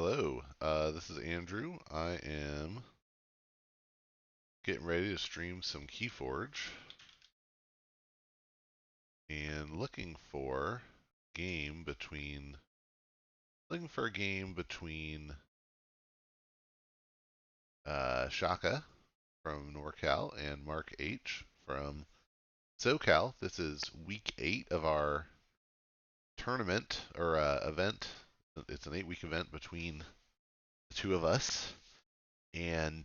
Hello, this is Andrew. I am getting ready to stream some Keyforge and looking for a game between Shaka from Norcal and MarkH from Socal. This is week 8 of our tournament or event. It's an 8-week event between the two of us, and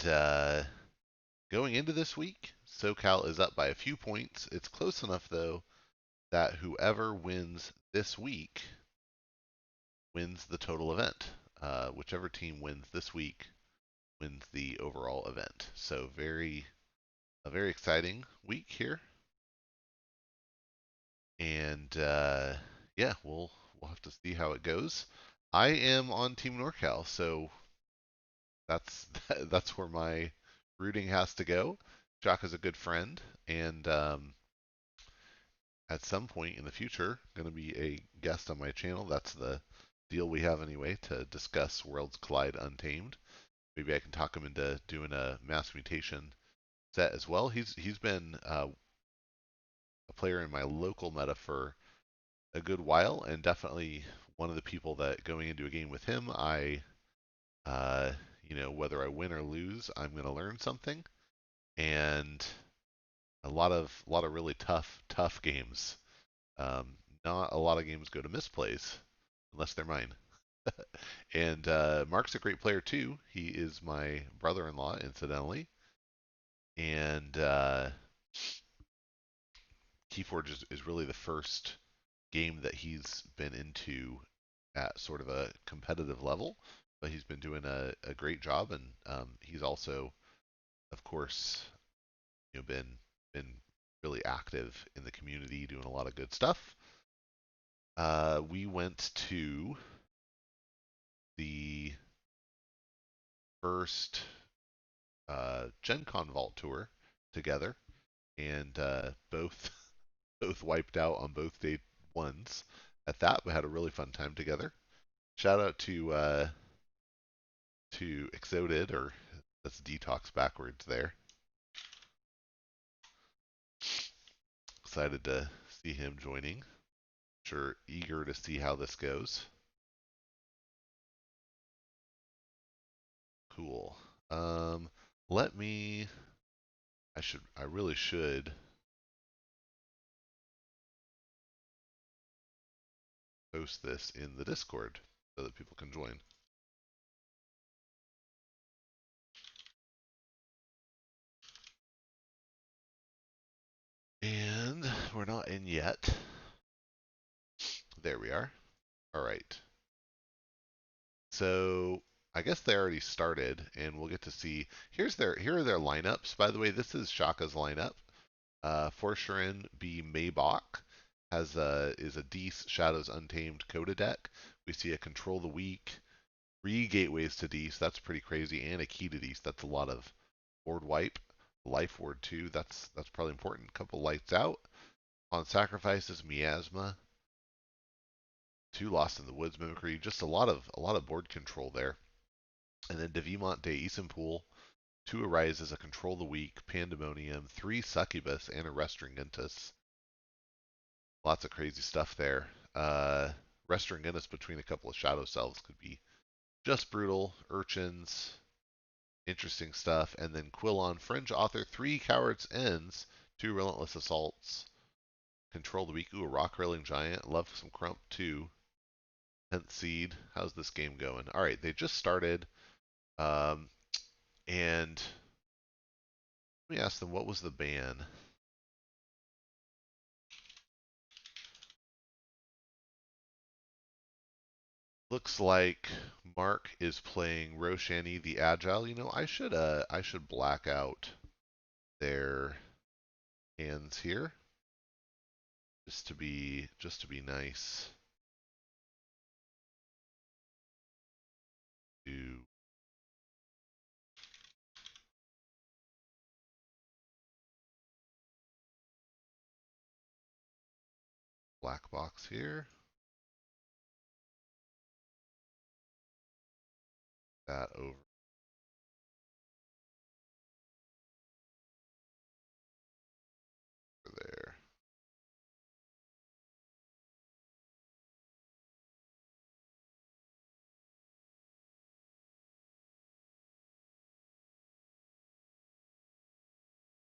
going into this week, Socal is up by a few points. It's close enough though that whoever wins this week wins the total event. Whichever team wins this week wins the overall event. So a very exciting week here, and yeah, we'll have to see how it goes. I am on Team NorCal, so that's that's where my rooting has to go. Jock is a good friend, and at some point in the future going to be a guest on my channel. That's the deal we have anyway, to discuss Worlds Collide Untamed. Maybe I can talk him into doing a mass mutation set as well. He's been a player in my local meta for a good while, and definitely one of the people that going into a game with him, uh, whether I win or lose, I'm going to learn something, and a lot of really tough games. Um, Not a lot of games go to misplays unless they're mine. And Mark's a great player too. He is my brother-in-law, incidentally. And Keyforge is really the first game that he's been into at sort of a competitive level. But he's been doing a great job, and he's also, of course, been really active in the community, doing a lot of good stuff. We went to the first Gen Con Vault tour together, and both both wiped out on both day ones. At that, we had a really fun time together. Shout out to Exoded, or that's Detox backwards there. Excited to see him joining. Sure, eager to see how this goes. Cool. Um, let me. I really should post this in the Discord so that people can join. And we're not in yet. There we are. All right. So I guess they already started, and we'll get to see. Here are their lineups. By the way, this is Shaka's lineup. Forsharin B. Maybach is a Dees Shadows Untamed Coda deck. We see a Control the Weak, 3 gateways to Dees. That's pretty crazy, and a key to Dees. That's a lot of board wipe. Life Ward too. That's probably important. A couple lights out. On sacrifices, Miasma. 2 Lost in the Woods Mimicry. Just a lot of board control there. And then Devimont de Isenpool. 2 Arise as a Control the Weak, Pandemonium, 3 Succubus, and a Restringentus. Lots of crazy stuff there. Restringentus between a couple of Shadow Selves could be just brutal. Urchins, interesting stuff. And then Quillon, Fringe Author, 3 Coward's Ends, 2 Relentless Assaults, Control the Weak. Ooh, a Rock Railing Giant. Love some Crump too. 10th Seed. How's this game going? All right, they just started. Um, and let me ask them, what was the ban? Looks like Mark is playing Roshani the Agile. I should black out their hands here just to be nice. Do black box here. that over there.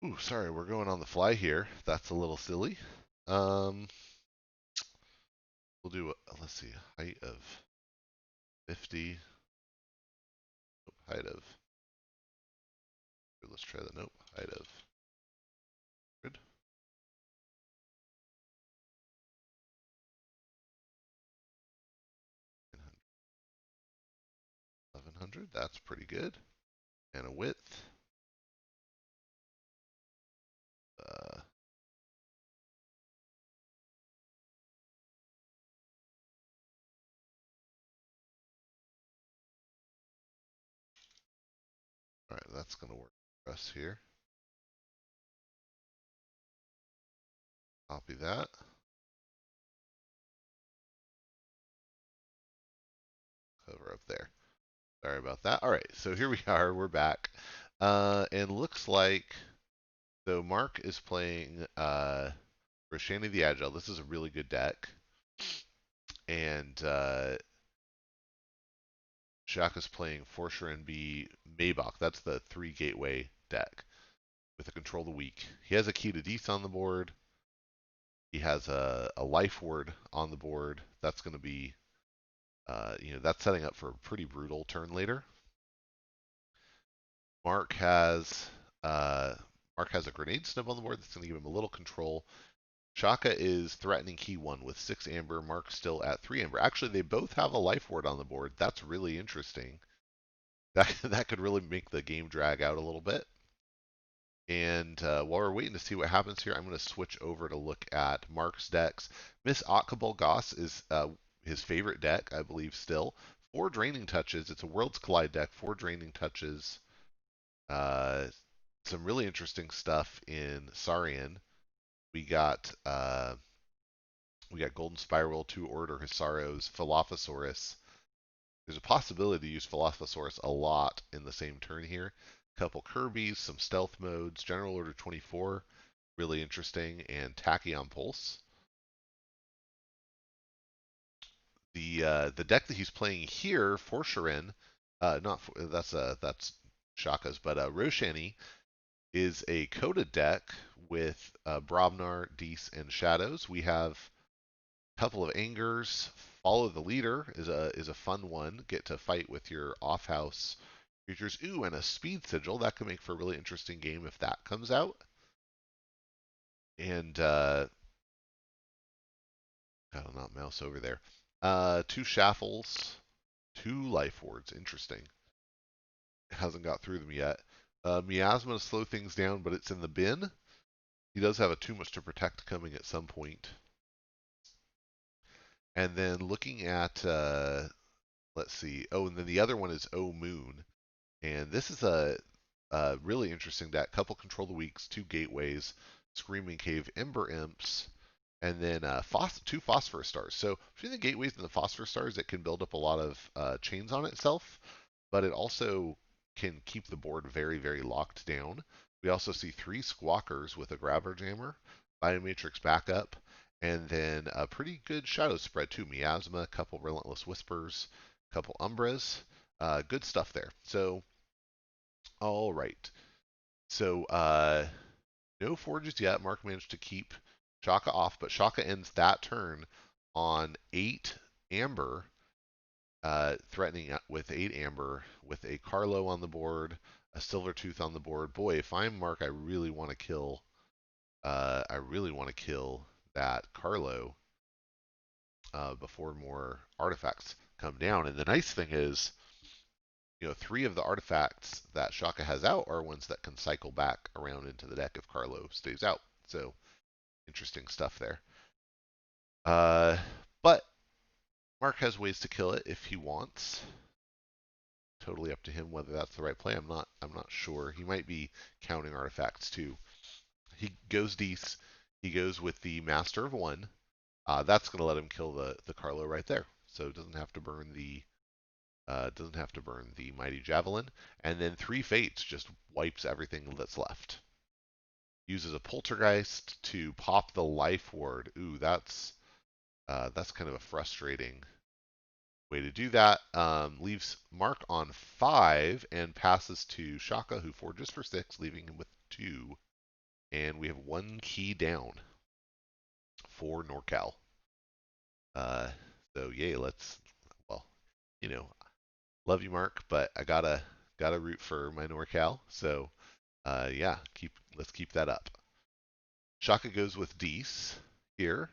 Ooh, sorry, we're going on the fly here. That's a little silly. Um, we'll do, let's see, height of 50. Nope, height of, let's try that. Nope, height of 100. 1100, that's pretty good. And a width. Uh, all right, that's going to work for us here. Copy that. Cover up there. Sorry about that. All right, so here we are. We're back. And looks like, so Mark is playing Roshani the Agile. This is a really good deck. And Shaka's playing Forsher B Maybach. That's the 3 gateway deck with a control the weak. He has a key to Dees on the board. He has a life ward on the board. That's going to be, that's setting up for a pretty brutal turn later. Mark has uh, Mark has a grenade snub on the board that's going to give him a little control. Shaka is threatening key 1 with 6 amber. Mark's still at 3 amber. Actually, they both have a life ward on the board. That's really interesting. That could really make the game drag out a little bit. And while we're waiting to see what happens here, I'm going to switch over to look at Mark's decks. Miss Akabal Goss is his favorite deck, I believe, still. 4 draining touches. It's a Worlds Collide deck. 4 draining touches. Uh, some really interesting stuff in Saurian. We got Golden Spiral, 2 Order Hisaros, Philophosaurus. There's a possibility to use Philophosaurus a lot in the same turn here. Couple Kirby's, some stealth modes, General Order 24, really interesting, and Tachyon Pulse. The deck that he's playing here for Shirin, not for, that's Shaka's, but Roshani is a Coda deck with Brobnar, Dees, and Shadows. We have a couple of Angers. Follow the Leader is a fun one. Get to fight with your off-house creatures. Ooh, and a Speed Sigil. That could make for a really interesting game if that comes out. And oh, not mouse over there. 2 Shaffles, 2 Life Wards. Interesting. Hasn't got through them yet. Miasma to slow things down, but it's in the bin. He does have a Too Much to Protect coming at some point. And then looking at, let's see. Oh, and then the other one is O Moon. And this is a really interesting deck. Couple Control the Weaks, 2 Gateways, Screaming Cave, Ember Imps, and then 2 Phosphorus Stars. So between the Gateways and the Phosphorus Stars, it can build up a lot of chains on itself, but it also can keep the board very, very locked down. We also see 3 Squawkers with a Grabber Jammer, Biomatrix Backup, and then a pretty good Shadow spread too. Miasma, a couple Relentless Whispers, a couple Umbras. Good stuff there. So, all right. So, no forges yet. Mark managed to keep Shaka off, but Shaka ends that turn on 8 amber, threatening with 8 amber with a Carlo on the board, a Silver Tooth on the board. Boy, if I'm Mark, I really want to kill. I really want to kill that Carlo before more artifacts come down. And the nice thing is, 3 of the artifacts that Shaka has out are ones that can cycle back around into the deck if Carlo stays out. So interesting stuff there. But Mark has ways to kill it if he wants. Totally up to him whether that's the right play. I'm not sure. He might be counting artifacts too. He goes Dees. He goes with the Master of One. That's going to let him kill the Carlo right there. So it doesn't have to burn Doesn't have to burn the Mighty Javelin. And then 3 Fates just wipes everything that's left. Uses a Poltergeist to pop the Life Ward. Ooh, that's kind of a frustrating way to do that. Leaves Mark on 5 and passes to Shaka, who forges for 6, leaving him with 2. And we have 1 key down for Norcal. Uh, so yay, well, you know, love you, Mark, but I gotta root for my Norcal. So yeah, let's keep that up. Shaka goes with Dees here,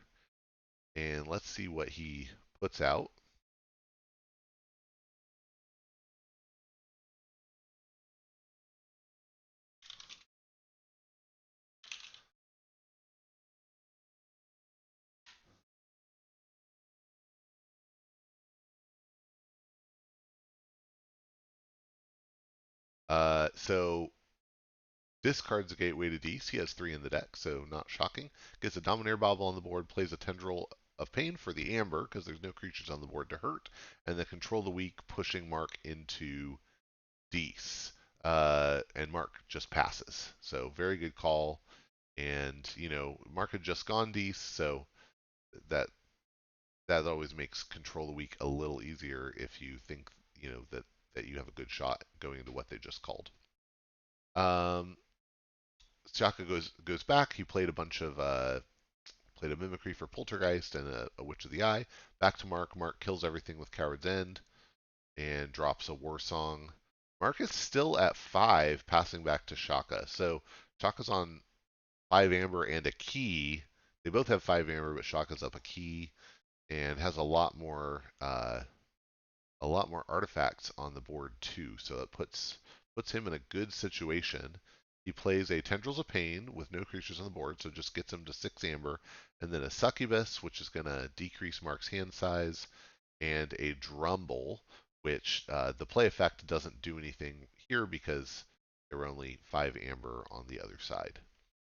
and let's see what he puts out. So discards a gateway to Dees. He has 3 in the deck, so not shocking. Gets a Dominator Bauble on the board, plays a Tendril of Pain for the Amber, because there's no creatures on the board to hurt, and then control the weak, pushing Mark into Dees. And Mark just passes. So very good call. And, Mark had just gone Dees, so that always makes control the weak a little easier if you think, that you have a good shot going into what they just called. Siaka goes back. He played a bunch of played a mimicry for Poltergeist and a Witch of the Eye. Back to Mark. Mark kills everything with Coward's End and drops a War Song. Mark is still at 5, passing back to Shaka. So Shaka's on 5 amber and a key. They both have 5 amber, but Shaka's up a key and has a lot more artifacts on the board too. So it puts him in a good situation. He plays a Tendrils of Pain with no creatures on the board, so just gets him to 6 amber, and then a Succubus, which is going to decrease Mark's hand size, and a Drumble, which the play effect doesn't do anything here because there are only 5 amber on the other side.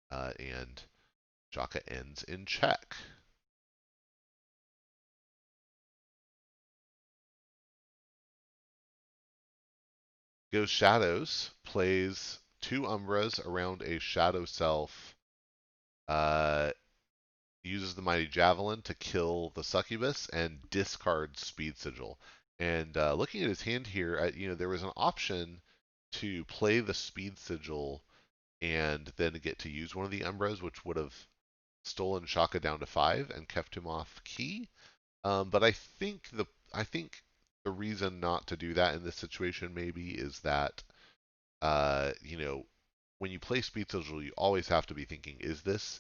And Shaka ends in check. Goes Shadows, plays 2 Umbras around a Shadow Self, uh, uses the Mighty Javelin to kill the Succubus, and discards Speed Sigil. And looking at his hand here, there was an option to play the Speed Sigil and then get to use one of the Umbras, which would have stolen Shaka down to 5 and kept him off key. But I think the reason not to do that in this situation maybe is that when you play Speed Sigil, you always have to be thinking, is this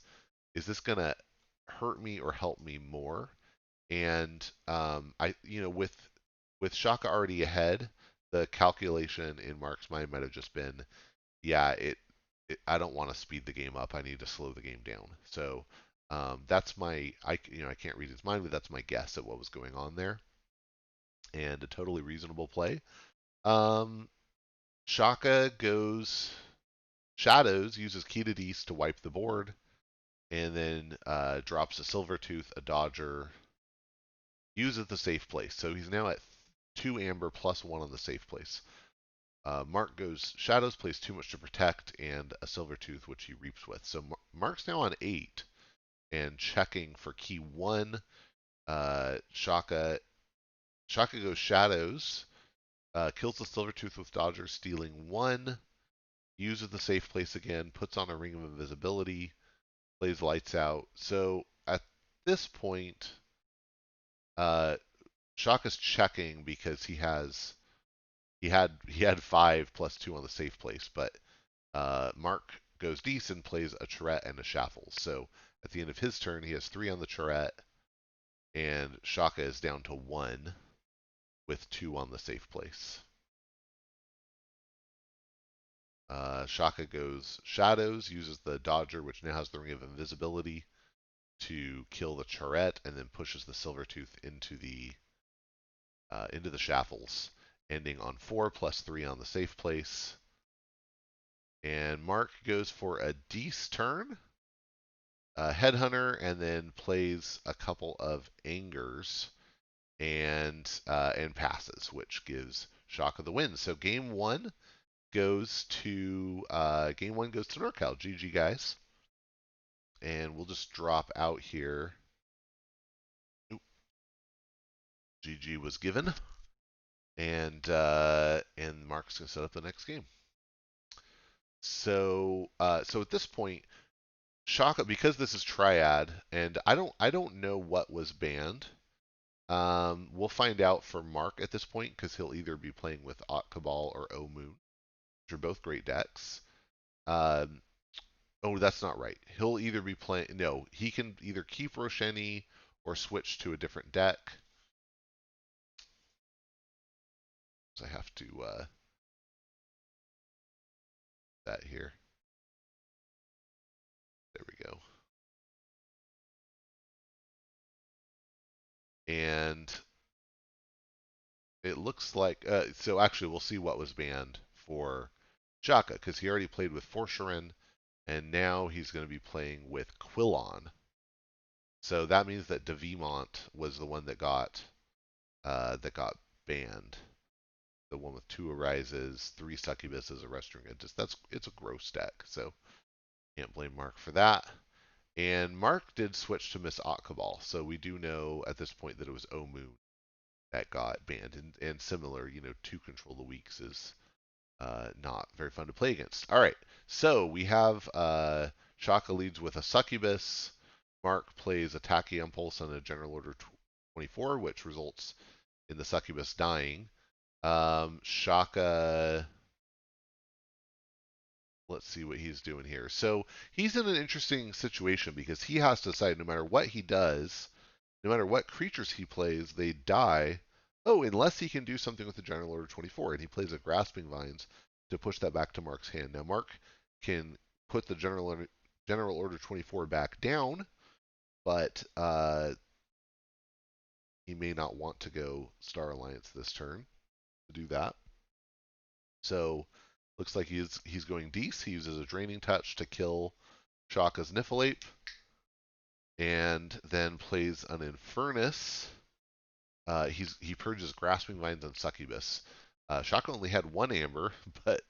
gonna hurt me or help me more? And with Shaka already ahead, the calculation in Mark's mind might have just been, yeah, I don't want to speed the game up. I need to slow the game down. So that's I can't read his mind, but that's my guess at what was going on there, and a totally reasonable play. Um, Shaka goes Shadows, uses Key to Dees to wipe the board, and then drops a Silvertooth, a Dodger, uses the safe place. So he's now at 2 amber plus 1 on the safe place. Mark goes Shadows, plays too much to protect, and a Silvertooth, which he reaps with. So Mark's now on 8 and checking for key 1. Shaka goes Shadows, kills the Silvertooth with Dodger, stealing 1. Uses the safe place again, puts on a Ring of Invisibility, plays Lights Out. So at this point, Shaka's checking because he had 5 plus 2 on the safe place, but Mark goes decent, plays a Triad and a Shaffle. So at the end of his turn, he has 3 on the Triad, and Shaka is down to 1 with 2 on the safe place. Shaka goes Shadows, uses the Dodger, which now has the Ring of Invisibility, to kill the Charette, and then pushes the Silvertooth into the Shaffles, ending on 4 plus 3 on the safe place. And Mark goes for a Dees turn, Headhunter, and then plays a couple of Angers. and passes, which gives Shaka the win. So game one goes to Norcal. GG guys, and we'll just drop out here. Oop, GG was given, and Mark's gonna set up the next game. So at this point, Shaka, because this is Triad, and I don't know what was banned. We'll find out for Mark at this point because he'll either be playing with Ot Cabal or O Moon, which are both great decks. Um, oh, that's not right. He'll either be playing. No, he can either keep Rosheni or switch to a different deck. So I have to that here. There we go. And it looks like so. Actually, we'll see what was banned for Shaka because he already played with Forsharin, and now he's going to be playing with Quillon. So that means that Devimont was the one that got banned. The one with 2 Arises, 3 Succubuses, a Restring. It's a gross deck, so can't blame Mark for that. And Mark did switch to Miss Otcabal, so we do know at this point that it was Omoon that got banned. And similar, 2 Control the Weaks is not very fun to play against. All right, so we have Shaka leads with a Succubus. Mark plays Attacking Impulse on a General Order 24, which results in the Succubus dying. Shaka, let's see what he's doing here. So he's in an interesting situation because he has to decide no matter what he does, no matter what creatures he plays, they die. Oh, unless he can do something with the General Order 24, and he plays a Grasping Vines to push that back to Mark's hand. Now Mark can put the General Order 24 back down, but he may not want to go Star Alliance this turn to do that. So looks like he's going Dees. He uses a Draining Touch to kill Shaka's Niffleape, and then plays an Infernus. He purges Grasping Vines and Succubus. Shaka only had 1 Amber, but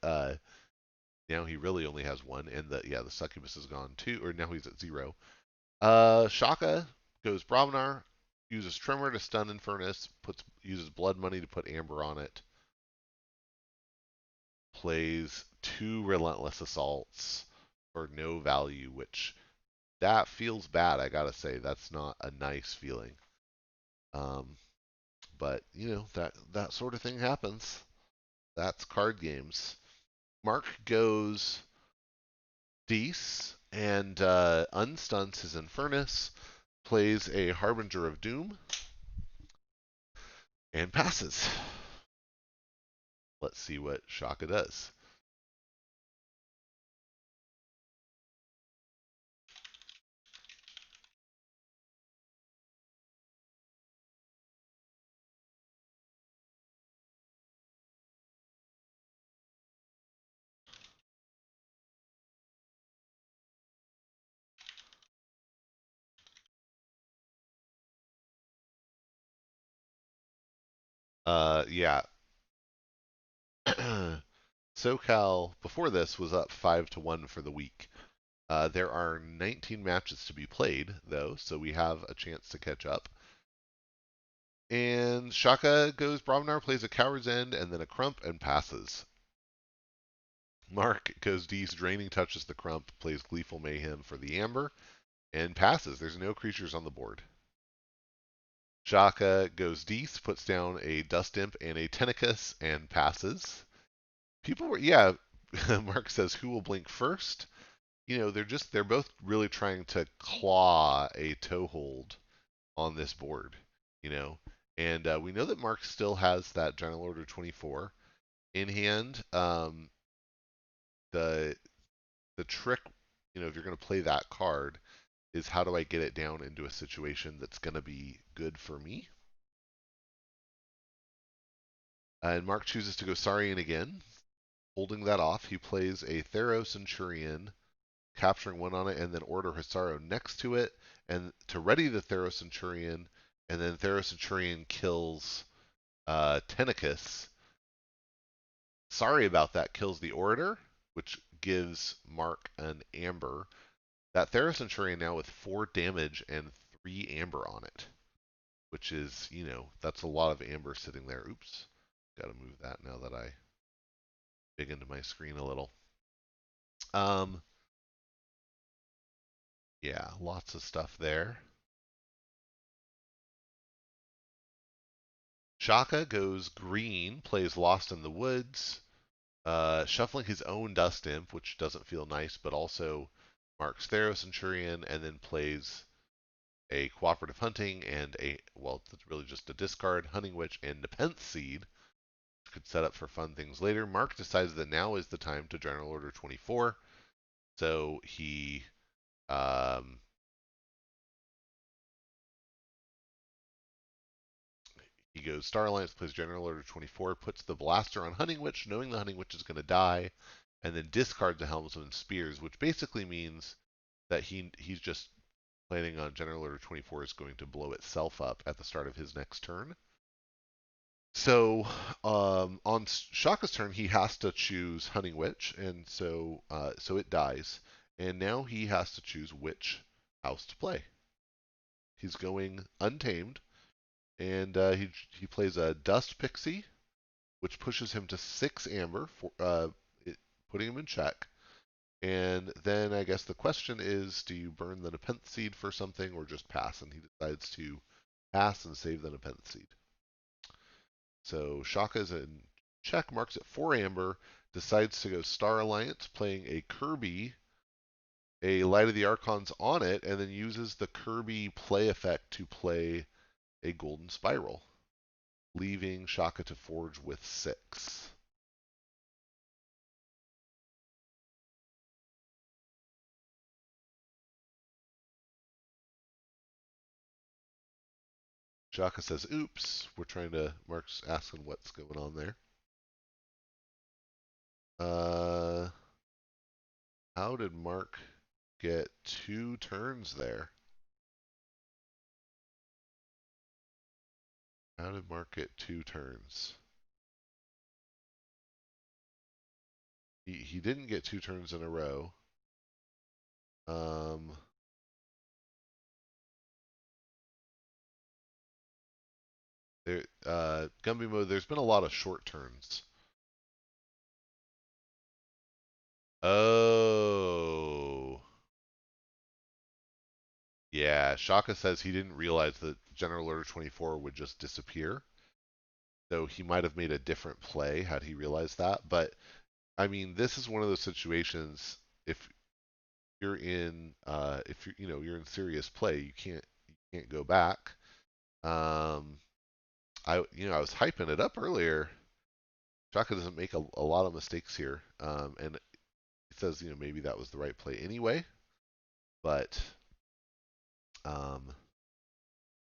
now he really only has 1, and the Succubus is gone too, or now he's at 0. Shaka goes Brahmanar, uses Tremor to stun Infernus, uses Blood Money to put Amber on it, plays 2 Relentless Assaults for no value, which that feels bad, I gotta say. That's not a nice feeling. But that sort of thing happens. That's card games. Mark goes Dees and unstunts his Infernus, plays a Harbinger of Doom, and passes. Let's see what Shaka does. Yeah. Socal before this was up 5-1 for the week. There are 19 matches to be played, though, so we have a chance to catch up. And Shaka goes Brahmanar, plays a Coward's End, and then a Crump, and passes. Mark goes Dees, Draining touches the Crump, plays Gleeful Mayhem for the Amber, and passes. There's no creatures on the board. Shaka goes Dees, puts down a Dust Imp and a Tentacus, and passes. Mark says, who will blink first? They're both really trying to claw a toehold on this board, and we know that Mark still has that General Order 24 in hand. The trick, if you're going to play that card, is how do I get it down into a situation that's going to be good for me? And Mark chooses to go Saurian again. Holding that off, he plays a Thero Centurion, capturing 1 on it, and then Order Hisaro next to it. And to ready the Thero Centurion, and then Centurion kills Tenicus. Sorry about that, kills the Orator, which gives Mark an Amber. That Centurion now with 4 damage and 3 Amber on it, which is, that's a lot of Amber sitting there. Oops, got to move that now that I dig into my screen a little. Um, yeah, lots of stuff there. Shaka goes green, plays Lost in the Woods, shuffling his own Dust Imp, which doesn't feel nice, but also marks Centurion, and then plays a Cooperative Hunting and it's really just a discard, Hunting Witch, and Nepenthe Seed, which could set up for fun things later. Mark decides that now is the time to General Order 24, so um, he goes Star Alliance, plays General Order 24, puts the Blaster on Hunting Witch, knowing the Hunting Witch is going to die, and then discards the Helmsman Spears, which basically means that he's just planning on General Order 24 is going to blow itself up at the start of his next turn. So on Shaka's turn, he has to choose Hunting Witch, and so it dies. And now he has to choose which house to play. He's going Untamed, and he plays a Dust Pixie, which pushes him to 6 Amber, putting him in check. And then I guess the question is, do you burn the Nepenthe Seed for something or just pass? And he decides to pass and save the Nepenthe Seed. So Shaka's in check, marks at 4 Amber, decides to go Star Alliance, playing a Kirby, a Light of the Archons on it, and then uses the Kirby play effect to play a Golden Spiral, leaving Shaka to forge with 6. Shaka says, oops. Mark's asking what's going on there. How did Mark get 2 turns there? How did Mark get 2 turns? He didn't get 2 turns in a row. Gumby mode, there's been a lot of short turns. Oh. Yeah, Shaka says he didn't realize that General Order 24 would just disappear. So he might have made a different play had he realized that. But I mean, this is one of those situations. If you're in serious play, you can't go back. I was hyping it up earlier. Shaka doesn't make a lot of mistakes here, and he says maybe that was the right play anyway. But um,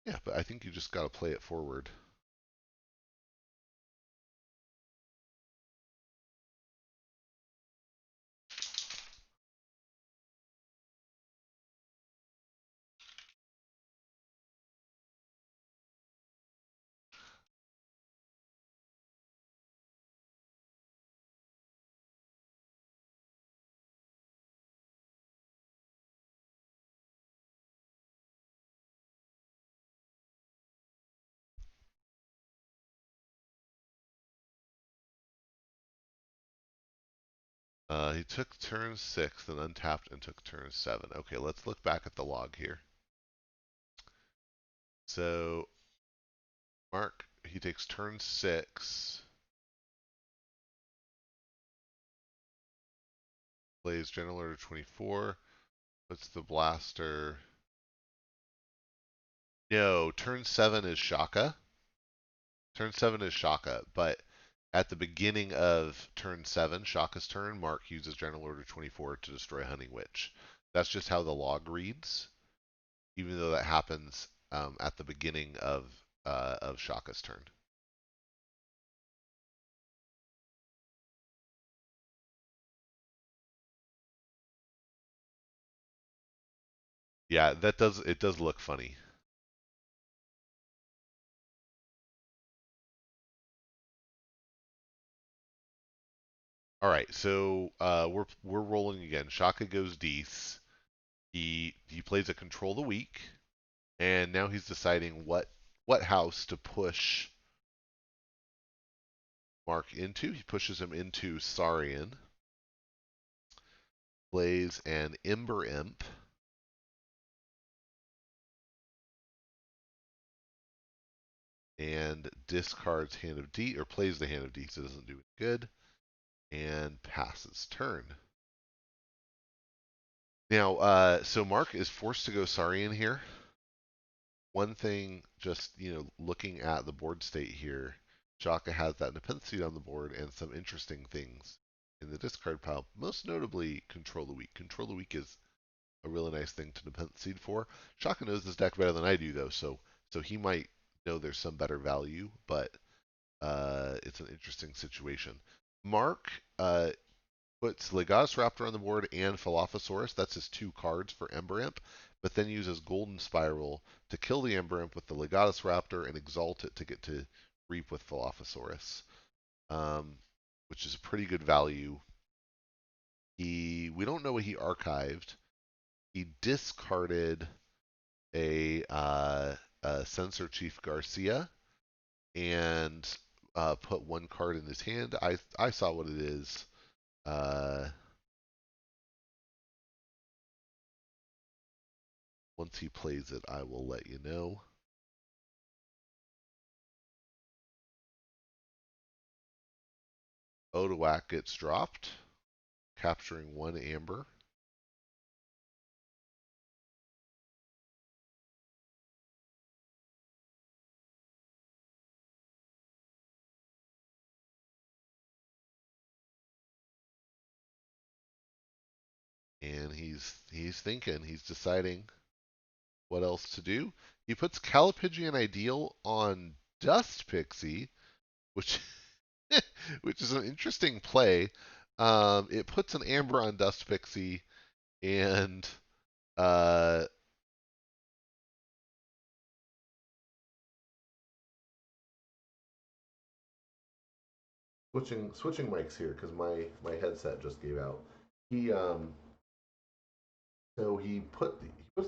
yeah, but I think you just got to play it forward. He took turn 6, then untapped and took turn 7. Okay, let's look back at the log here. So Mark, he takes turn 6, plays General Order 24, puts the blaster. No, turn 7 is Shaka. Turn 7 is Shaka, but at the beginning of turn 7, Shaka's turn, Mark uses General Order 24 to destroy Hunting Witch. That's just how the log reads, even though that happens at the beginning of Shaka's turn. Yeah, it does look funny. All right, so we're rolling again. Shaka goes Dees. He plays a control the weak, and now he's deciding what house to push Mark into. He pushes him into Saurian. Plays an Ember Imp. And discards Hand of D, or plays the Hand of D, so it doesn't do any good. And passes turn. Now, so Mark is forced to go Saurian here. One thing, just looking at the board state here, Shaka has that dependency on the board and some interesting things in the discard pile. Most notably, Control the Weak. Control the Weak is a really nice thing to dependency for. Shaka knows this deck better than I do, though, so he might know there's some better value, but it's an interesting situation. Mark puts Legatus Raptor on the board and Philophosaurus. That's his 2 cards for Ember Imp, but then uses Golden Spiral to kill the Ember Imp with the Legatus Raptor and exalt it to get to Reap with Philophosaurus, um, which is a pretty good value. We don't know what he archived. He discarded a Censor Chief Garcia and put 1 card in his hand. I saw what it is. Once he plays it, I will let you know. Odoak gets dropped, capturing 1 amber. And he's thinking, he's deciding what else to do. He puts Calipigian Ideal on Dust Pixie, which which is an interesting play. It puts an amber on Dust Pixie, and uh, switching mics here because my headset just gave out. He So he puts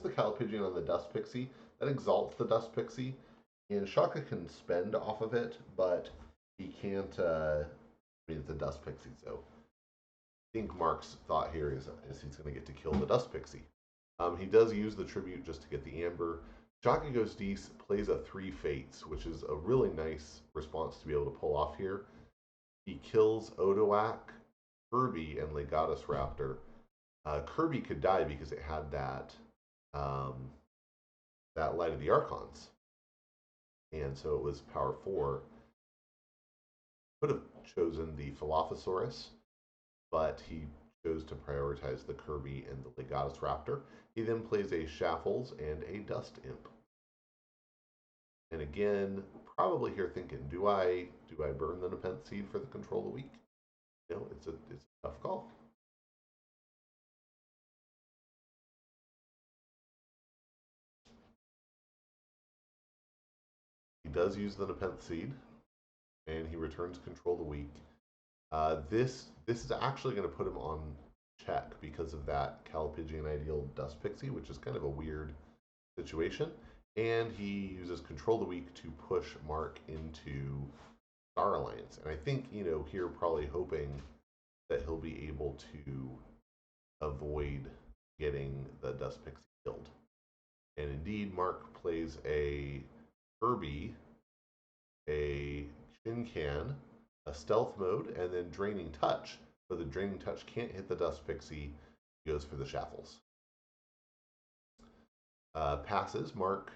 the Calipigian on the Dust Pixie. That exalts the Dust Pixie, and Shaka can spend off of it, but he can't. I mean, it's a Dust Pixie, so I think Mark's thought here is he's going to get to kill the Dust Pixie. He does use the tribute just to get the Amber. Shaka goes Dees, plays a 3 Fates, which is a really nice response to be able to pull off here. He kills Odoak, Kirby, and Legatus Raptor. Kirby could die because it had um, that Light of the Archons, and so it was power 4. Could have chosen the Philophosaurus, but he chose to prioritize the Kirby and the Legatus Raptor. He then plays a Shaffles and a Dust Imp. And again, probably here thinking, do I burn the Nepenthe Seed for the Control of the Weak? It's a tough call. He does use the Nepenthe Seed, and he returns Control of the Weak. This is actually going to put him on check because of that Calipigian Ideal Dust Pixie, which is kind of a weird situation. And he uses Control the Weak to push Mark into Star Alliance. And I think, here probably hoping that he'll be able to avoid getting the Dust Pixie killed. And indeed, Mark plays a Kirby, a Shin Can, a Stealth Mode, and then Draining Touch. But the Draining Touch can't hit the Dust Pixie. He goes for the Shaffles. Passes. Mark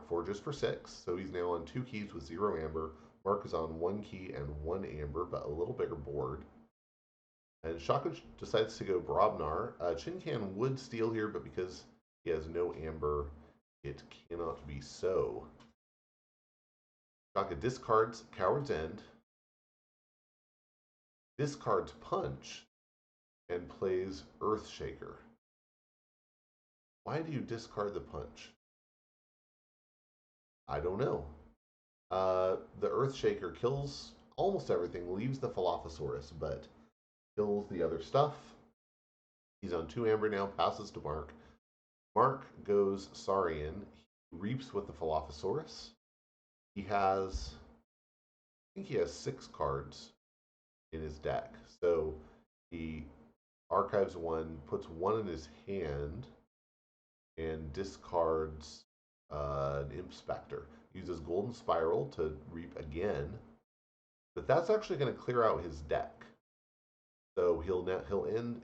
forges for 6, so he's now on 2 keys with 0 amber. Mark is on 1 key and 1 amber, but a little bigger board. And Shaka decides to go Brobnar. Chincan would steal here, but because he has no amber, it cannot be so. Shaka discards Coward's End, discards Punch, and plays Earthshaker. Why do you discard the Punch? I don't know. The Earthshaker kills almost everything, leaves the Philophosaurus, but kills the other stuff. He's on 2 amber now, passes to Mark. Mark goes Saurian. He reaps with the Dilophosaurus. He has, I think he has 6 cards in his deck. So he archives 1, puts 1 in his hand, and discards an Imp Spectre. Uses Golden Spiral to reap again, but that's actually going to clear out his deck. So he'll end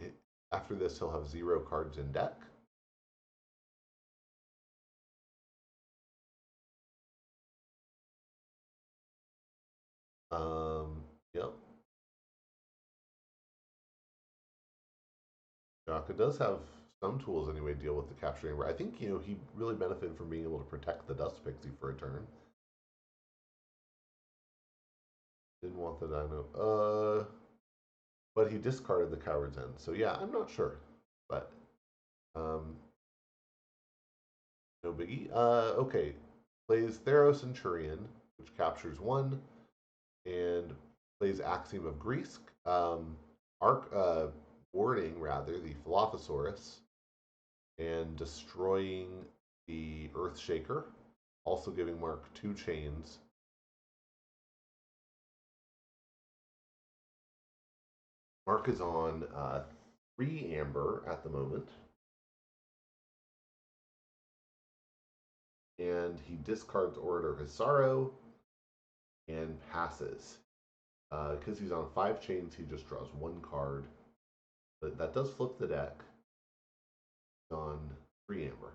after this. He'll have 0 cards in deck. Yep. Shaka does have some tools anyway to deal with the capturing. I think he really benefited from being able to protect the Dust Pixie for a turn. Didn't want the Dino. But he discarded the Coward's End. So yeah, I'm not sure, but no biggie. Okay, plays Thero Centurion, which captures 1, and plays Axiom of Greece. Warding rather the Dilophosaurus and destroying the Earthshaker, also giving Mark 2 chains. Mark is on 3 amber at the moment, and he discards Orator Hisaro and passes. Because he's on 5 chains, he just draws 1 card. But that does flip the deck. He's on 3 amber.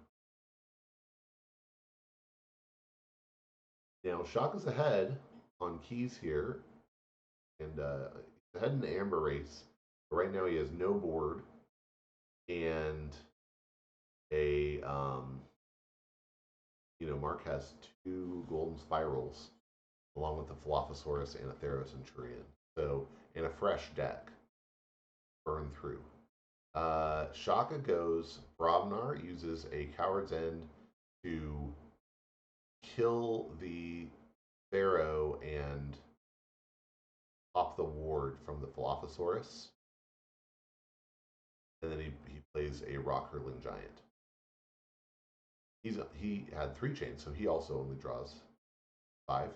Now, Shaka's ahead on keys here, and he's ahead in the amber race. But right now, he has no board and a Mark has 2 golden spirals along with the Dilophosaurus and a Thero Centurion. So, in a fresh deck, burn through. Shaka goes, Brobnar uses a Coward's End to kill the Pharaoh and pop the ward from the Dilophosaurus. And then he plays a Rock Hurling Giant. He had 3 chains, so he also only draws 5.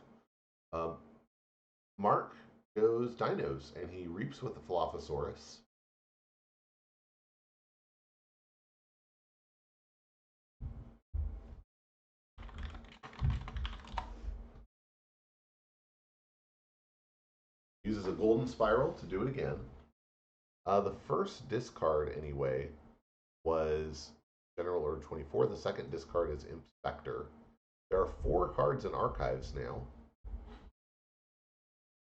Mark goes Dinos, and he reaps with the Dilophosaurus. Uses a Golden Spiral to do it again. The first discard, anyway, was General Order 24. The second discard is Imp Spectre. There are 4 cards in archives now.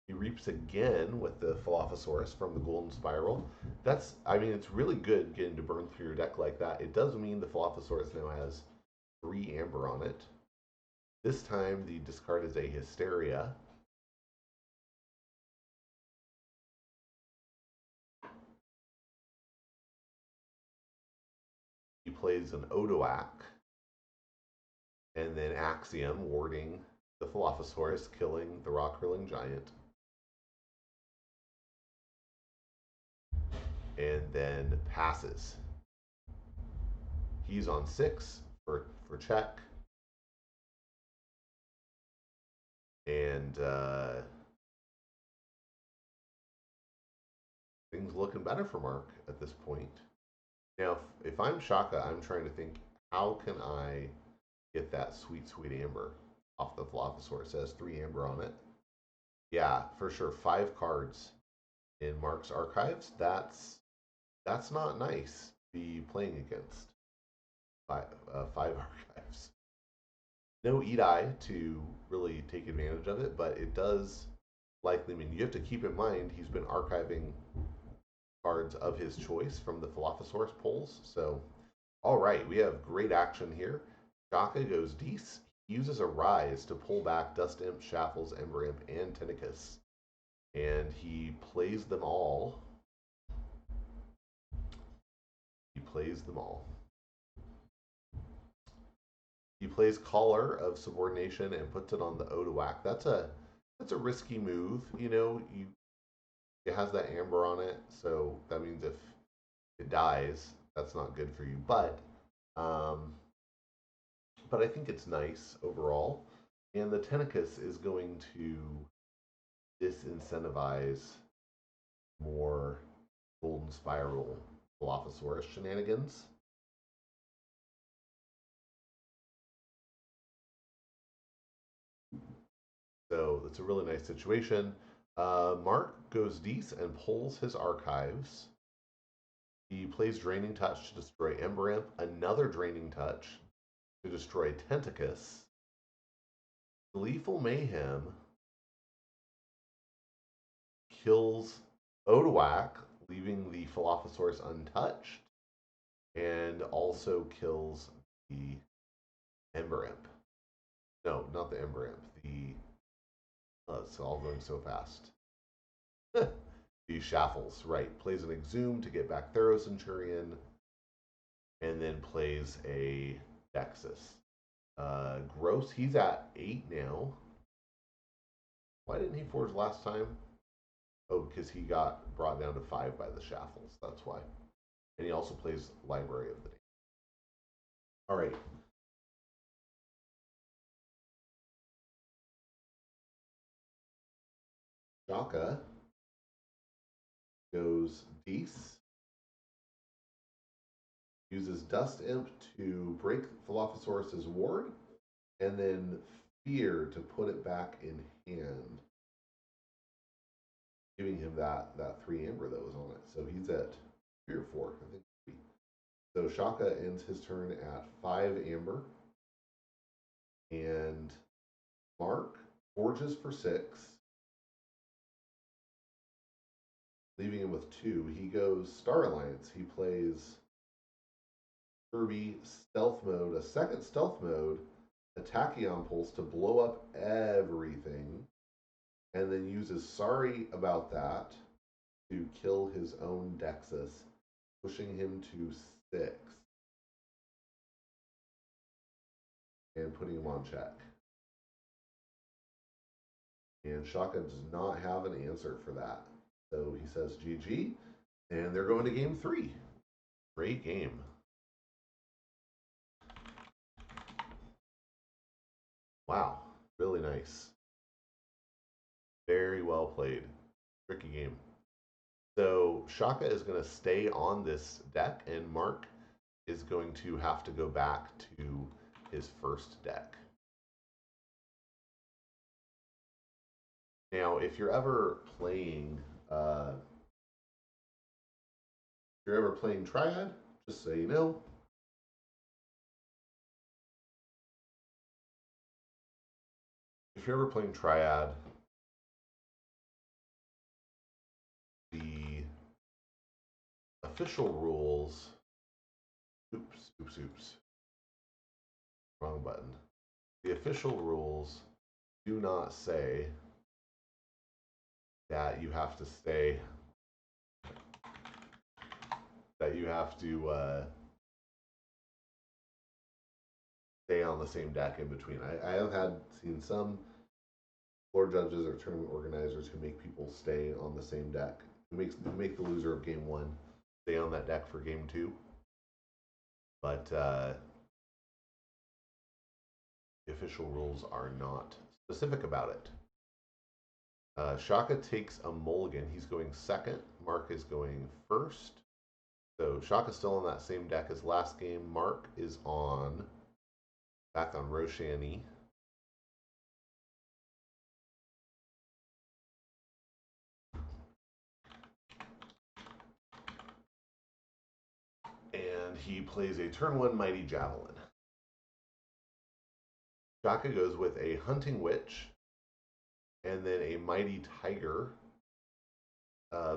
He reaps again with the Dilophosaurus from the Golden Spiral. It's really good getting to burn through your deck like that. It does mean the Dilophosaurus now has 3 amber on it. This time, the discard is a Hysteria. He plays an Odoak, and then Axiom, warding the Dilophosaurus, killing the Rock Hurling Giant. And then passes. He's on 6 for check. And things looking better for Mark at this point. Now, if I'm Shaka, I'm trying to think, how can I get that sweet, sweet amber off the Dilophosaurus? It has 3 amber on it. Yeah, for sure. 5 cards in Mark's archives. That's not nice to be playing against. 5 archives. No Edai to really take advantage of it, but it does likely mean you have to keep in mind he's been archiving cards of his choice from the Dilophosaurus pulls. So, all right, we have great action here. Shaka goes Dees. He uses a Rise to pull back Dust Imp, Shaffles, Ember Imp, and Tentacus. And he plays them all. He plays Collar of Subordination and puts it on the Odoak. That's a risky move. It has that amber on it, so that means if it dies, that's not good for you. Um, but I think it's nice overall. And the Tentacus is going to disincentivize more Golden Spiral Dilophosaurus shenanigans. So that's a really nice situation. Mark goes Dees and pulls his archives. He plays Draining Touch to destroy Ember Imp, another Draining Touch to destroy Tentacus. Gleeful Mayhem kills Odoak, leaving the Dilophosaurus untouched, and also kills the Ember Imp. No, not the Ember Imp. It's all going so fast. The Shaffles, right. Plays an Exhume to get back Thero Centurion, and then plays a Dexus. Gross, he's at 8 now. Why didn't he forge last time? Oh, because he got brought down to 5 by the Shaffles. That's why. And he also plays Library of the Day. All right. Shaka goes Dees. Uses Dust Imp to break Dilophosaurus's ward, and then Fear to put it back in hand, giving him that 3 amber that was on it. So he's at 3 or 4, I think 3. So Shaka ends his turn at 5 amber, and Mark forges for 6, leaving him with 2. He goes Star Alliance. He plays Kirby Stealth Mode, a second Stealth Mode, a Tachyon Pulse to blow up everything, and then uses Sorry About That to kill his own Dexus, pushing him to 6 and putting him on check. And Shaka does not have an answer for that. So he says GG, and they're going to game 3. Great game. Wow, really nice. Very well played. Tricky game. So Shaka is going to stay on this deck, and Mark is going to have to go back to his first deck. Now, if you're ever playing Triad, just so you know, if you're ever playing Triad, the official rules, oops, wrong button. The official rules do not say that you have to stay, stay on the same deck in between. I have seen some floor judges or tournament organizers who make people stay on the same deck. Who make the loser of game 1 stay on that deck for game 2. But the official rules are not specific about it. Shaka takes a mulligan. He's going second. Mark is going first. So Shaka's still on that same deck as last game. Mark is back on Roshani. And he plays a turn 1 Mighty Javelin. Shaka goes with a Hunting Witch, and then a Mighty Tiger,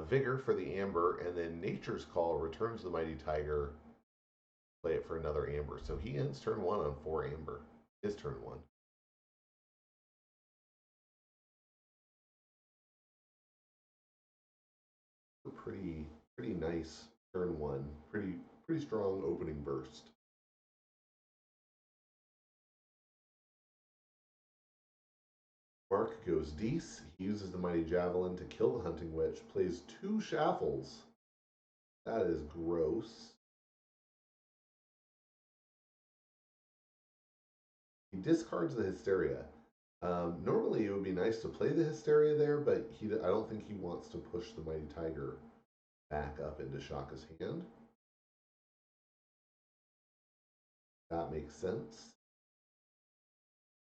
Vigor for the Amber, and then Nature's Call returns the Mighty Tiger, play it for another Amber. So he ends turn 1 on 4 Amber, his turn 1. Pretty nice turn 1. Pretty strong opening burst. Mark goes Dees. He uses the mighty javelin to kill the hunting witch, plays 2 shaffles. That is gross. He discards the hysteria. Normally, it would be nice to play the hysteria there, but I don't think he wants to push the mighty tiger back up into Shaka's hand. That makes sense.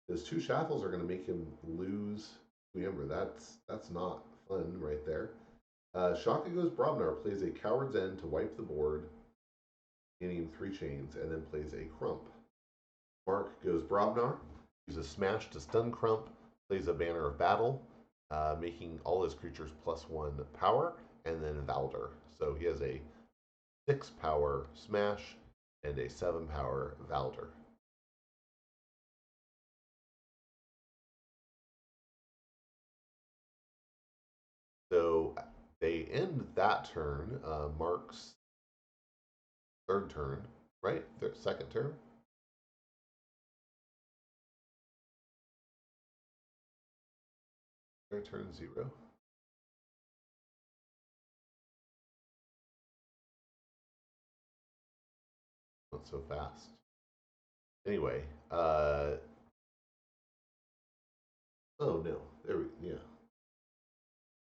Those 2 shackles are going to make him lose. Remember, that's not fun right there. Shaka goes Brobnar, plays a Coward's End to wipe the board, gaining him 3 chains, and then plays a Crump. Mark goes Brobnar, uses Smash to stun Crump, plays a Banner of Battle, making all his creatures +1 power, and then Valder. So he has a 6 power Smash and a 7 power Valder. So they end that turn. Mark's 3rd turn, right? Their 2nd turn. Their turn 0. Not so fast. Anyway, oh no, yeah.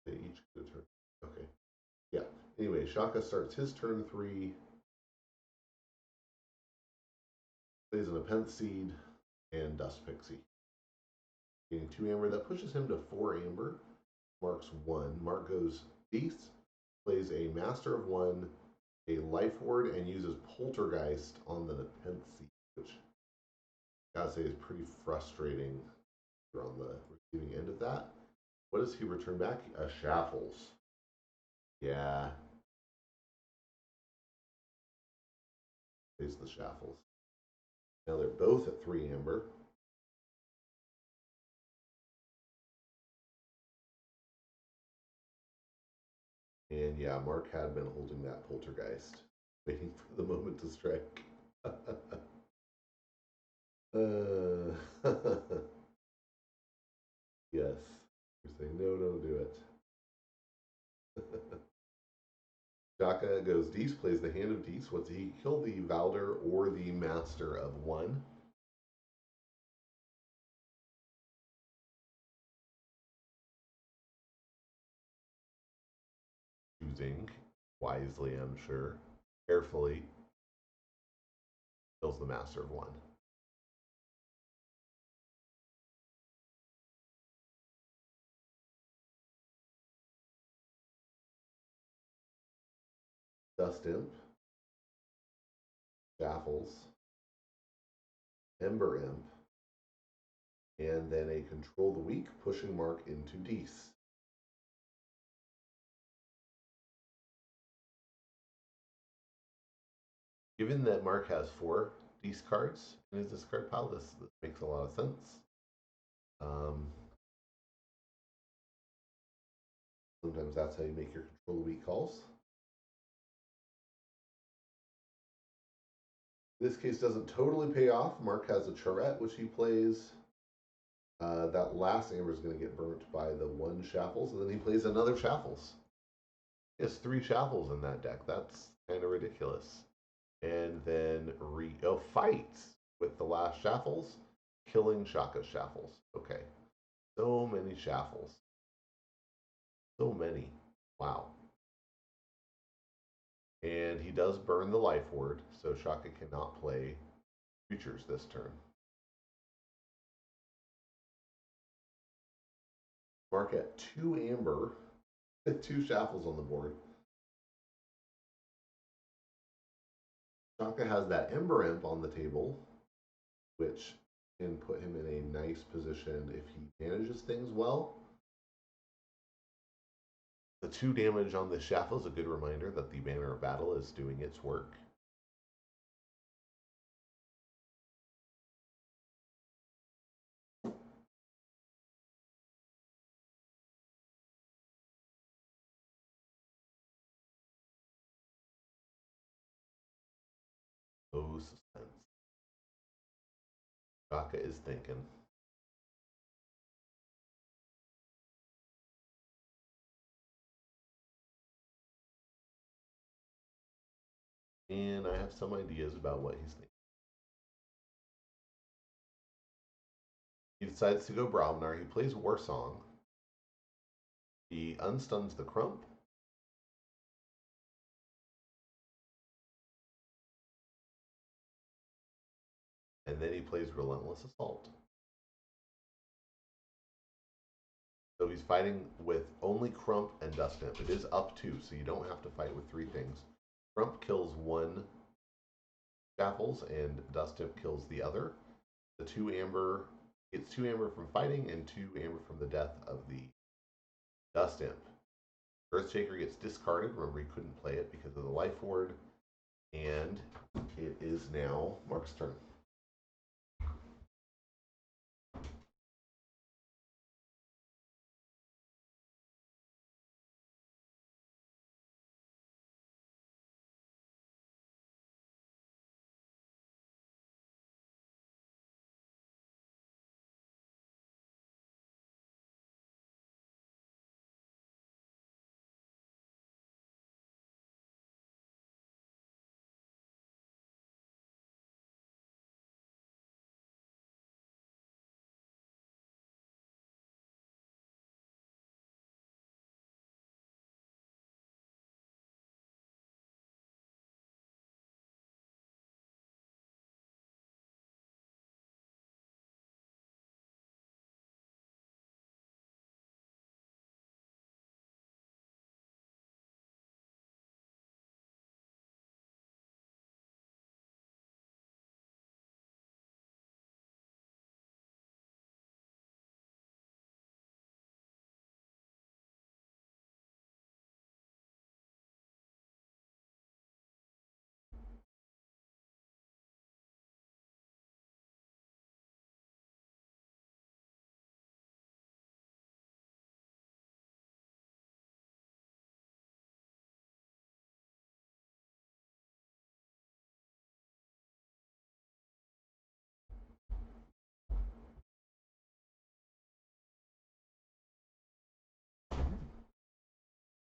They each get a turn. Okay, yeah. Anyway, Shaka starts his turn 3, plays an Appenth Seed and Dust Pixie. Getting 2 amber, that pushes him to 4 amber. Mark's 1. Mark goes Beast, plays a Master of 1, a Life Ward, and uses Poltergeist on the Appenth Seed, which I gotta say is pretty frustrating. You're on the receiving end of that. What does he return back? A Shaffles. Yeah. Plays the Shaffles. Now they're both at 3 amber. And yeah, Mark had been holding that Poltergeist, waiting for the moment to strike. Yes. You're saying, no, don't do it. Shaka goes Dees, plays the Hand of Dees. What's he kill the Valder or the Master of 1? Choosing wisely, I'm sure. Carefully. Kills the Master of 1. Dust Imp. Shaffles. Ember Imp. And then a Control the Weak, pushing Mark into Dees. Given that Mark has 4 Dees cards in his discard pile, this makes a lot of sense. Sometimes that's how you make your Control the Weak calls. This case doesn't totally pay off. Mark has a Charette, which he plays. That last amber is going to get burnt by the 1 Shaffles, and then he plays another Shaffles. He has 3 Shaffles in that deck. That's kind of ridiculous. And then fights with the last Shaffles, killing Shaka's Shaffles. Okay. So many Shaffles. So many. Wow. And he does burn the Life Ward, so Shaka cannot play creatures this turn. Mark at 2 amber with 2 Shaffles on the board. Shaka has that Ember Imp on the table, which can put him in a nice position if he manages things well. The 2 damage on the Shaffle is a good reminder that the Banner of Battle is doing its work. Oh, suspense. Shaka is thinking. And I have some ideas about what he's thinking. He decides to go Brahmanar. He plays War Song. He unstuns the Crump. And then he plays Relentless Assault. So he's fighting with only Crump and Dust Imp. It is up 2, so you don't have to fight with 3 things. Crump kills 1 Shackles, and Dust Imp kills the other. The 2 Amber, it's 2 Amber from fighting and 2 Amber from the death of the Dust Imp. Earthshaker gets discarded. Remember, he couldn't play it because of the Life Ward. And it is now Mark's turn.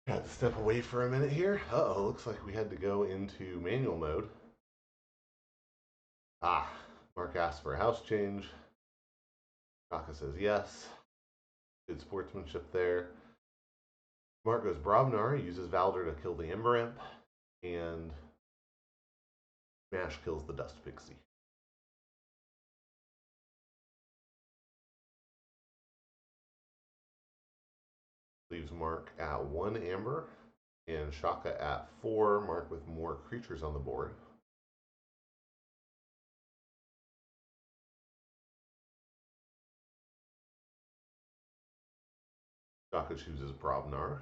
Had to step away for a minute here. Uh-oh, looks like we had to go into manual mode. Mark asks for a house change. Shaka says yes. Good sportsmanship there. Mark goes Brobnar, uses Valder to kill the Ember Imp, and Smash kills the Dust Pixie. Leaves Mark at 1 Amber, and Shaka at 4, Mark with more creatures on the board. Shaka chooses Brobnar.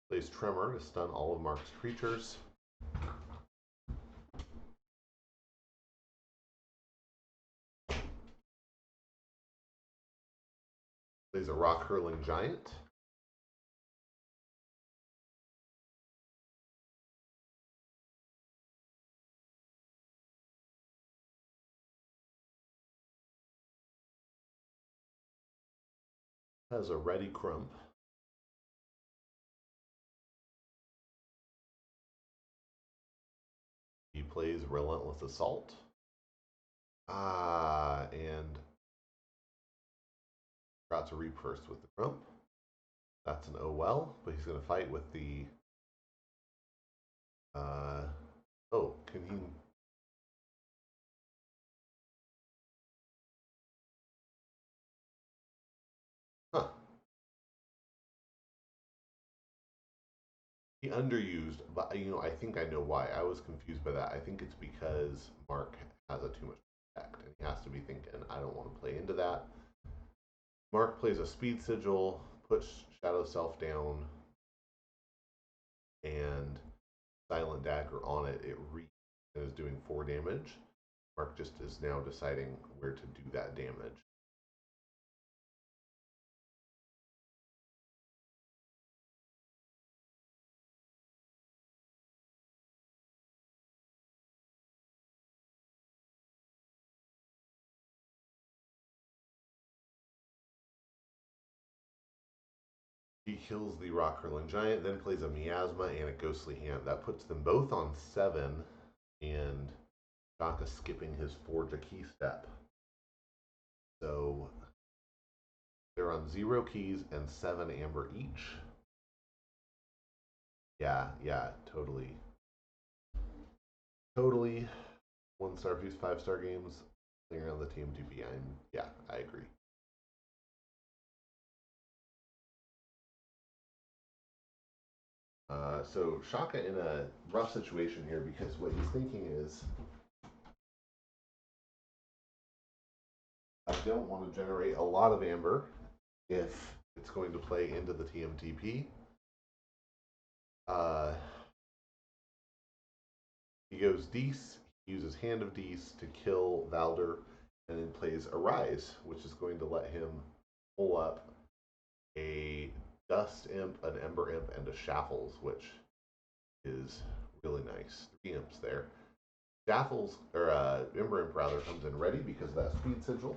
Plays Tremor to stun all of Mark's creatures. Plays a Rock Hurling Giant. Has a Ready Crump. He plays Relentless Assault. And forgot to reap first with the Crump. That's an oh well, but he's going to fight with the... can he... Huh. He underused, but I think I know why. I was confused by that. I think it's because Mark has a too much effect, and he has to be thinking, I don't want to play into that. Mark plays a Speed Sigil, puts Shadow Self down, and Silent Dagger on it. It is doing 4 damage. Mark just is now deciding where to do that damage. He kills the rock hurling giant, then plays a miasma and a ghostly hand. That puts them both on 7, and Shaka skipping his forge a key step. So they're on 0 keys and 7 amber each. Yeah, totally. Totally. 1-star piece, 5-star games, playing around the TMTP. Yeah, I agree. So Shaka in a rough situation here because what he's thinking is, I don't want to generate a lot of amber if it's going to play into the TMTP. He goes Dees, he uses Hand of Dees to kill Valder, and then plays Arise, which is going to let him pull up a Dust Imp, an Ember Imp, and a Shaffles, which is really nice. 3 imps there. Shaffles, or Ember Imp rather, comes in ready because of that Speed Sigil.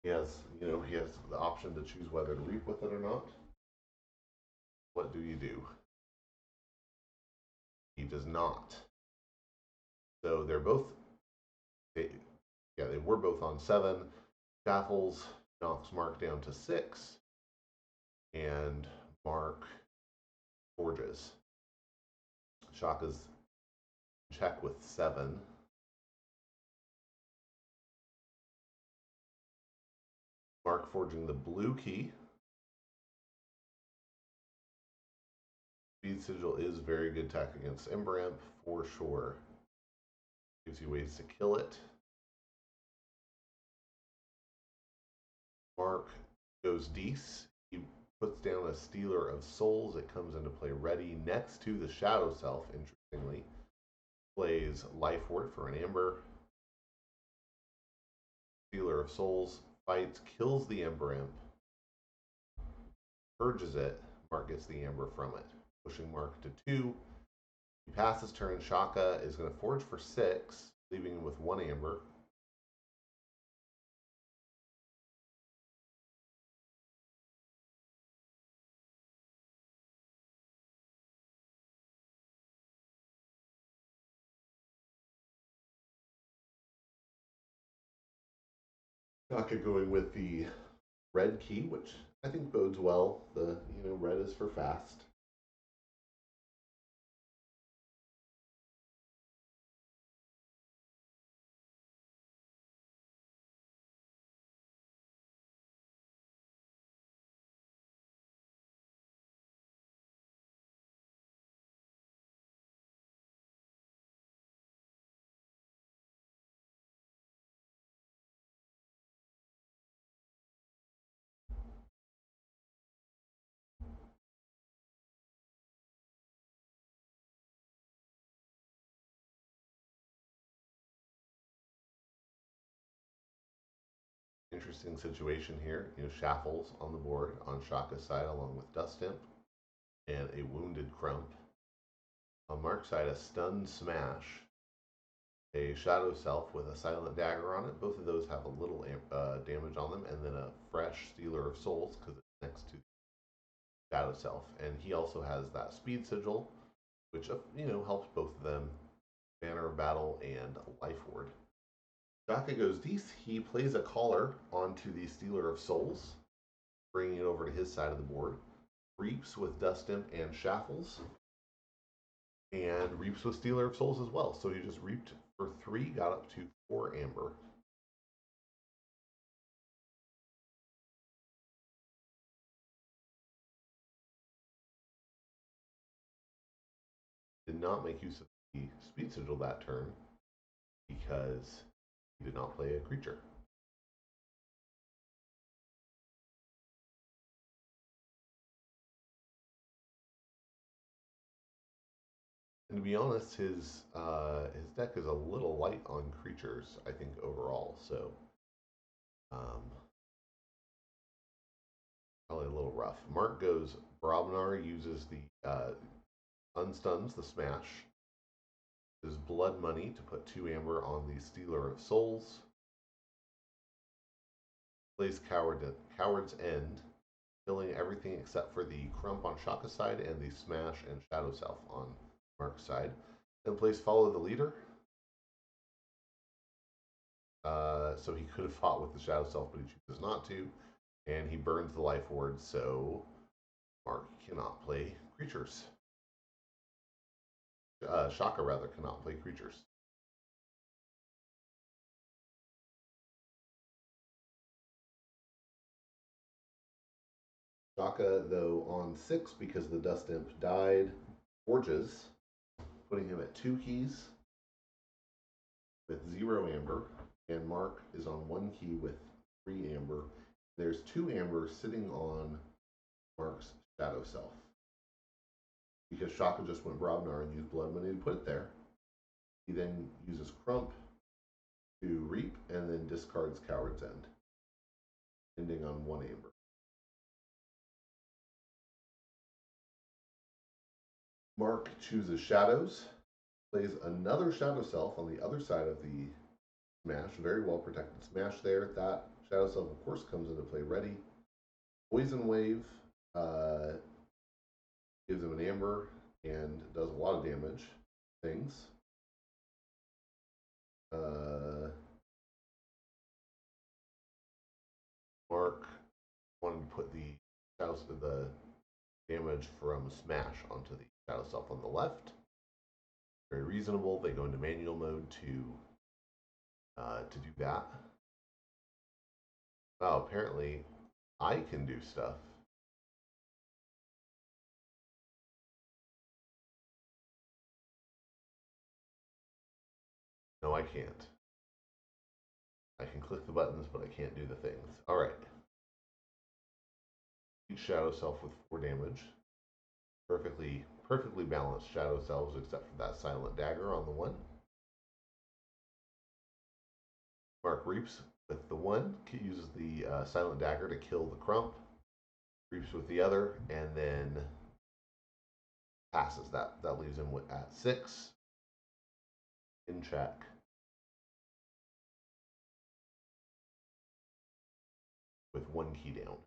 He has the option to choose whether to reap with it or not. What do you do? He does not. So they're both, they were both on 7. Shaffles knocks Mark down to 6, and Mark forges. Shaka's check with 7. Mark forging the blue key. Speed Sigil is very good tech against Ember Imp for sure. Gives you ways to kill it. Mark goes Dees. He puts down a Stealer of Souls. It comes into play ready next to the Shadow Self, interestingly. Plays Life Ward for an Amber. Stealer of Souls fights, kills the Ember Imp, purges it. Mark gets the Amber from it, pushing Mark to 2. He passes turn. Shaka is going to forge for 6, leaving him with 1 Amber. Shaka going with the red key, which I think bodes well. The red is for fast. Interesting situation here. Shaffles on the board on Shaka's side, along with Dust Imp and a Wounded Crump. On Mark's side, a Stunned Smash, a Shadow Self with a Silent Dagger on it. Both of those have a little damage on them, and then a fresh Stealer of Souls because it's next to Shadow Self. And he also has that Speed Sigil, which helps both of them. Banner of Battle and Life Ward. Shaka goes Dees. He plays a Caller onto the Stealer of Souls, bringing it over to his side of the board. Reaps with Dust Imp and Shaffles, and reaps with Stealer of Souls as well. So he just reaped for 3, got up to 4 Amber. Did not make use of the Speed Sigil that turn because he did not play a creature. And to be honest, his deck is a little light on creatures, I think, overall. So probably a little rough. Mark goes Brobnar, uses the unstuns the smash. His blood money to put 2 amber on the Stealer of Souls. Plays Coward's End, killing everything except for the Crump on Shaka's side and the Smash and Shadow Self on Mark's side. Then plays Follow the Leader. So he could have fought with the Shadow Self, but he chooses not to. And he burns the Life Ward, so Mark cannot play creatures. Shaka, rather, cannot play creatures. Shaka, though, on 6, because the Dust Imp died, forges, putting him at 2 keys with 0 amber, and Mark is on 1 key with 3 amber. There's 2 amber sitting on Mark's Shadow Self. Because Shaka just went Brobnar and used blood money to put it there. He then uses Crump to reap and then discards Coward's End, ending on 1 amber. Mark chooses Shadows, plays another Shadow Self on the other side of the Smash, very well protected Smash there. That Shadow Self, of course, comes into play ready. Poison Wave gives him an amber and does a lot of damage things. Mark wanted to put the damage from Smash onto the Shadow Self on the left. Very reasonable. They go into manual mode to do that. Oh, apparently I can do stuff. No, I can't. I can click the buttons, but I can't do the things. All right. Each Shadow Self with 4 damage. Perfectly balanced Shadow Selves, except for that Silent Dagger on the 1. Mark reaps with the 1, uses the Silent Dagger to kill the Crump. Reaps with the other, and then passes that. That leaves him at 6 in check. With 1 key down.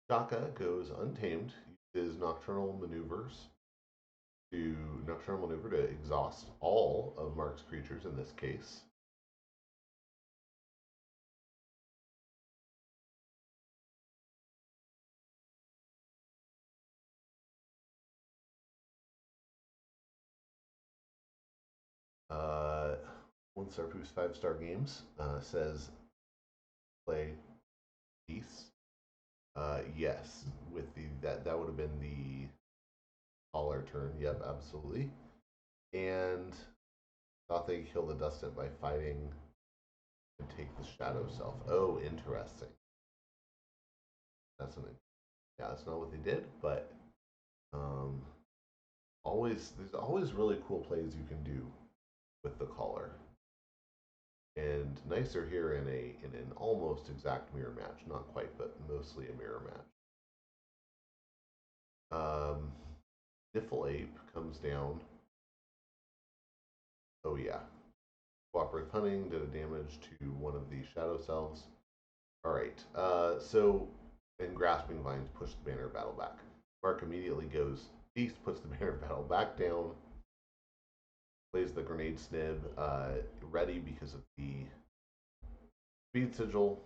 Shaka goes untamed, uses Nocturnal Maneuver to exhaust all of Mark's creatures in this case. One Star Boost 5-star games says play peace. Yes, with that would have been the caller turn. Yep, absolutely. And thought they killed the Dust Imp by fighting and take the Shadow Self. Oh, interesting. That's not what they did, but there's always really cool plays you can do with the caller. And nicer here in an almost exact mirror match, not quite, but mostly a mirror match. Niffle Ape comes down. Oh yeah, Cooperative Hunting did a damage to one of the Shadow Selves. All right, so and Grasping Vines push the Banner of Battle back. Mark immediately goes east, puts the Banner of Battle back down, plays the Grenade Snib ready because of the Speed Sigil,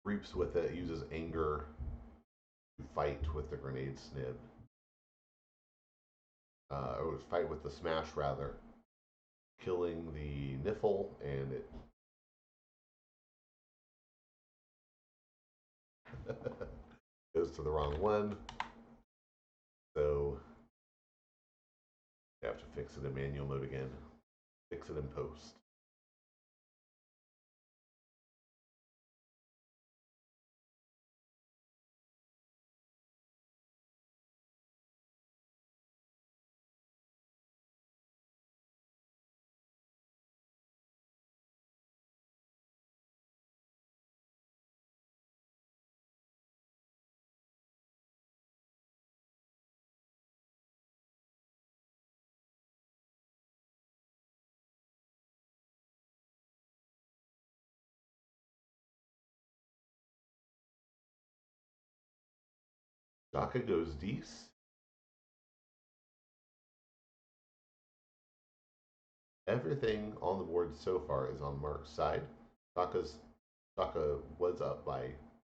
reaps with it, uses Anger to fight with the Grenade Snib. Or fight with the Smash, rather, killing the Niffle, and it goes to the wrong one. So I have to fix it in manual mode again. Fix it in post. Shaka goes Dees. Everything on the board so far is on Mark's side. Shaka was up by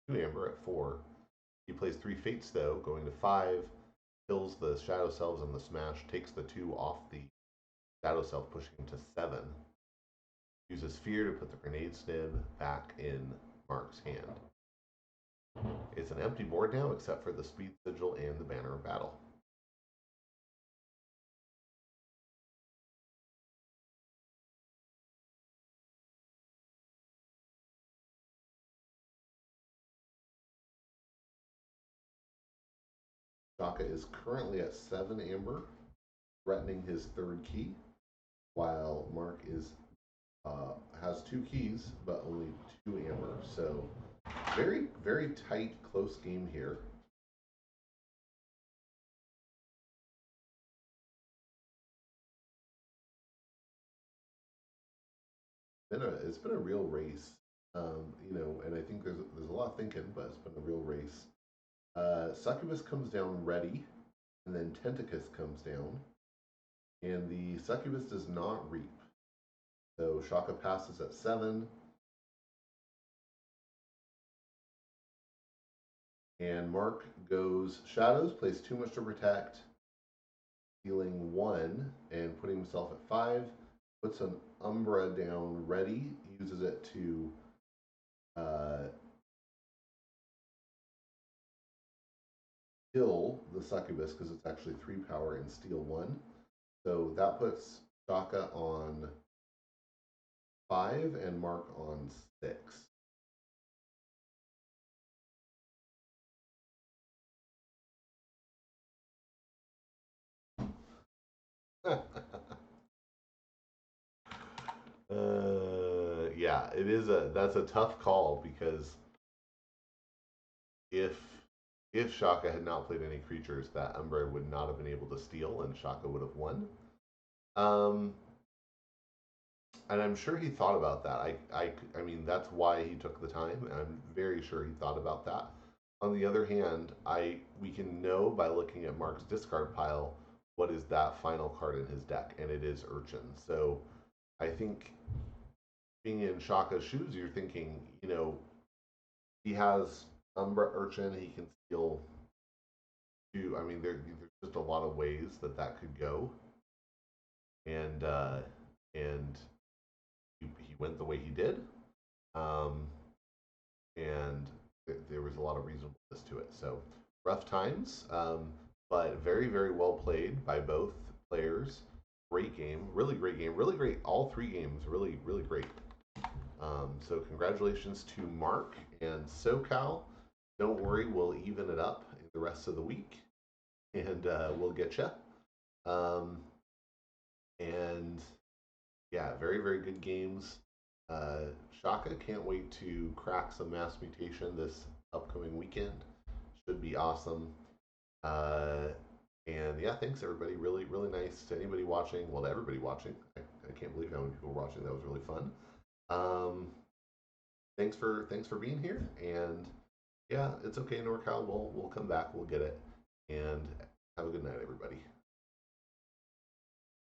2 amber at 4. He plays 3 fates though, going to 5, kills the Shadow Selves on the smash, takes the 2 off the Shadow Self, pushing him to 7. Uses Fear to put the Grenade Snib back in Mark's hand. It's an empty board now, except for the Speed Sigil and the Banner of Battle. Shaka is currently at 7 amber, threatening his 3rd key, while Mark has 2 keys, but only 2 amber. So very, very tight, close game here. It's been a real race, you know, and I think there's a lot of thinking, but it's been a real race. Succubus comes down ready, and then Tentacus comes down, and the Succubus does not reap. So Shaka passes at 7, and Mark goes Shadows, plays too much to protect, dealing 1 and putting himself at 5, puts an Umbra down ready, uses it to kill the Succubus because it's actually 3 power and steal 1. So that puts Shaka on 5 and Mark on 6. Yeah, that's a tough call because if Shaka had not played any creatures, that Umbra would not have been able to steal, and Shaka would have won. And I'm sure he thought about that. I mean, that's why he took the time, and I'm very sure he thought about that. On the other hand, we can know by looking at Mark's discard pile what is that final card in his deck, and it is Urchin. So I think being in Shaka's shoes, you're thinking, you know, he has Umbra Urchin, he can steal 2. I mean, there's just a lot of ways that could go, and he went the way he did, and there was a lot of reasonableness to it. So rough times, but very, very well played by both players. Great game, really great game, really great. All 3 games, really, really great. So congratulations to Mark and Socal. Don't worry, we'll even it up the rest of the week, and we'll get you. And yeah, very, very good games. Shaka, can't wait to crack some Mass Mutation this upcoming weekend. Should be awesome. And yeah, thanks everybody. Really, really nice to anybody watching. Well, to everybody watching. I can't believe how many people were watching. That was really fun. Thanks for being here. And yeah, it's okay, Norcal. We'll come back. We'll get it. And have a good night, everybody.